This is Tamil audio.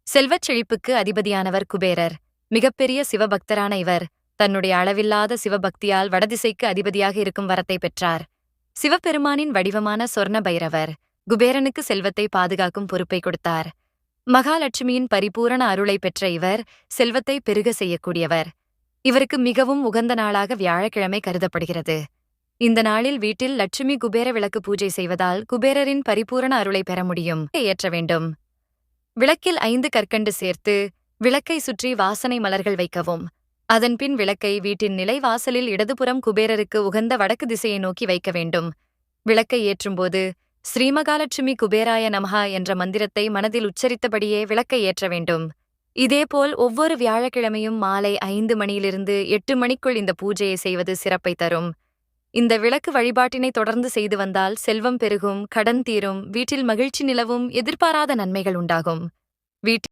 செல்வச் செழிப்புக்கு அதிபதியானவர் குபேரர். மிகப்பெரிய சிவபக்தரான இவர் தன்னுடைய அளவில்லாத சிவபக்தியால் வடதிசைக்கு அதிபதியாக இருக்கும் வரத்தை பெற்றார். சிவபெருமானின் வடிவமான சொர்ண பைரவர் குபேரனுக்கு செல்வத்தை பாதுகாக்கும் பொறுப்பை கொடுத்தார். மகாலட்சுமியின் பரிபூரண அருளை பெற்ற இவர் செல்வத்தை பெருக செய்யக்கூடியவர். இவருக்கு மிகவும் உகந்த நாளாக வியாழக்கிழமை கருதப்படுகிறது. இந்த நாளில் வீட்டில் லட்சுமி குபேர விளக்கு பூஜை செய்வதால் குபேரரின் பரிபூரண அருளை பெற முடியும். ஏற்ற வேண்டும். விளக்கில் 5 கற்கண்டு சேர்த்து விளக்கை சுற்றி வாசனை மலர்கள் வைக்கவும். அதன்பின் விளக்கை வீட்டின் நிலைவாசலில் இடதுபுறம் குபேரருக்கு உகந்த வடக்கு திசையை நோக்கி வைக்க வேண்டும். விளக்கை ஏற்றும்போது ஸ்ரீமகாலட்சுமி குபேராய நமஹா என்ற மந்திரத்தை மனதில் உச்சரித்தபடியே விளக்கை ஏற்ற வேண்டும். இதேபோல் ஒவ்வொரு வியாழக்கிழமையும் மாலை 5 மணியிலிருந்து 8 மணிக்குள் இந்த பூஜையை செய்வது சிறப்பை தரும். இந்த விளக்கு வழிபாட்டினை தொடர்ந்து செய்து வந்தால் செல்வம் பெருகும், கடன் தீரும், வீட்டில் மகிழ்ச்சி நிலவும், எதிர்பாராத நன்மைகள் உண்டாகும். வீட்டில்